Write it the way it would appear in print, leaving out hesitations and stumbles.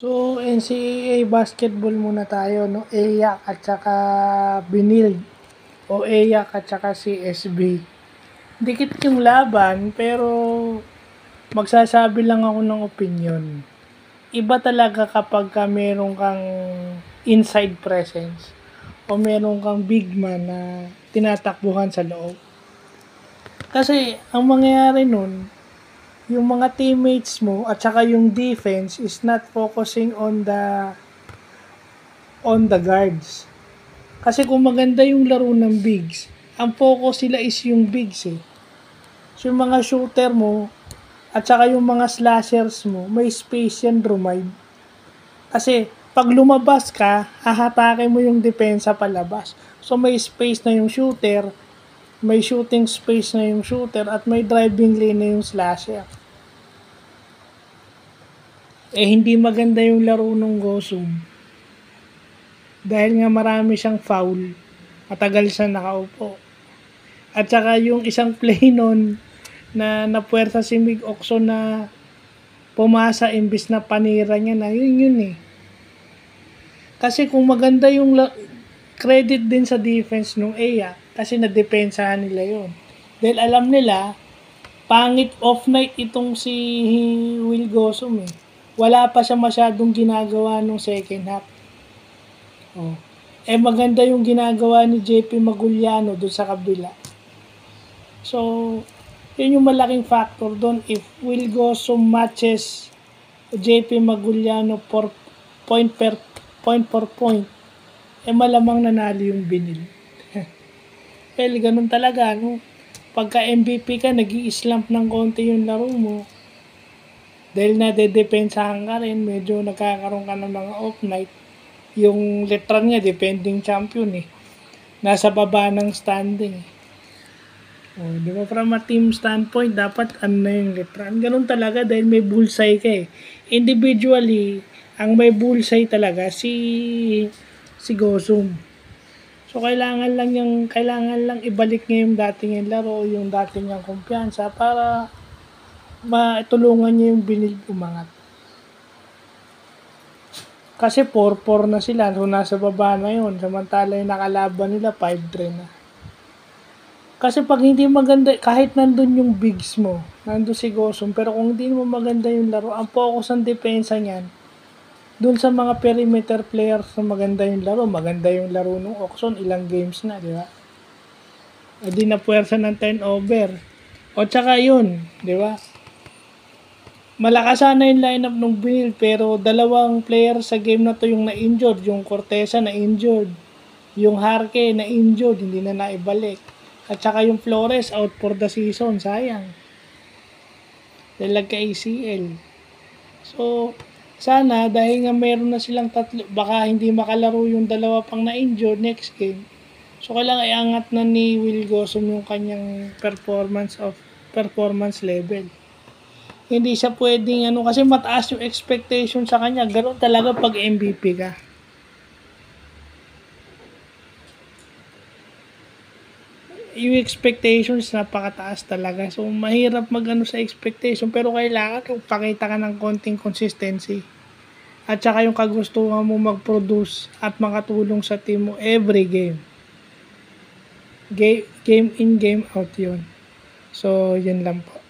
So, NCAA basketball muna tayo, no? EYAC at saka Binild o EYAC at saka CSB. Dikit yung laban, pero magsasabi lang ako ng opinion. Iba talaga kapag ka meron kang inside presence o meron kang big man na tinatakbuhan sa loob. Kasi, ang mangyayari nun, yung mga teammates mo at saka yung defense is not focusing on the guards. Kasi kung maganda yung laro ng bigs, ang focus sila is yung bigs eh. So yung mga shooter mo at saka yung mga slashers mo, may space yan drive. Kasi pag lumabas ka, hahatake mo yung depensa palabas. So may space na yung shooter, may shooting space na yung shooter, at may driving lane na yung slasher. Hindi maganda yung laro ng Gosum. Dahil nga marami siyang foul, matagal siya nakaupo. At saka yung isang play nun, na napuwersa si Mig Oxon na pumasa imbis na panira niya na, yun eh. Kasi kung maganda yung credit din sa defense nung EYA, kasi nadepensahan nila yun. Dahil alam nila, pangit off night itong si Will Gosum eh. Wala pa siya masyadong ginagawa nung second half. Maganda yung ginagawa ni JP Maguliano doon sa kabila. So, yun yung malaking factor doon. If Will Gosum matches JP Maguliano for point for point, malamang nanalo yung Binil. Ganun talaga, no? Pagka MVP ka, nag-i-slump ng konti yung laro mo. Dahil nadedepensahan ka rin, medyo nagkakaroon ka ng mga off night. Yung Letran nga, defending champion eh. Nasa baba ng standing. Di ba, from a team standpoint, dapat ano na yung Letran. Ganun talaga dahil may bullseye ka eh. Individually, ang may bullseye talaga si Gosum. So kailangan lang ibalik niya yung dating yung laro, yung dating niyang kumpiyansa para matulungan niya yung Binil umangat. Kasi 4-4 na sila, so nasa baba na yun. Samantala yung nakalaban nila 5-3 na. Kasi pag hindi maganda, kahit nandun yung bigs mo, nandun si Gosum, pero kung hindi mo maganda yung laro, ang focus ng depensa niyan, dun sa mga perimeter players na maganda yung laro ng Oxon, ilang games na, di ba? Di na puwersa ng turnover. O tsaka yun, di ba? Malakas sana yung lineup ng Binil, pero dalawang player sa game na to yung na-injured. Yung Cortesa na-injured. Yung Harke na-injured, hindi na naibalik. At saka yung Flores out for the season, sayang. Dahil nagka-ACL. So, sana, dahil nga meron na silang tatlo, baka hindi makalaro yung dalawa pang na-injured next game. So, kailangan iangat na ni Will Gosum yung kanyang performance level. Hindi siya pwedeng kasi mataas yung expectation sa kanya. Ganoon talaga pag MVP ka. Yung expectations napakataas talaga. So, mahirap sa expectation. Pero kailangan pakita ka ng konting consistency. At saka yung kagustuhan mo mag-produce at makatulong sa team mo every game. Game in, game out yun. So, yun lang po.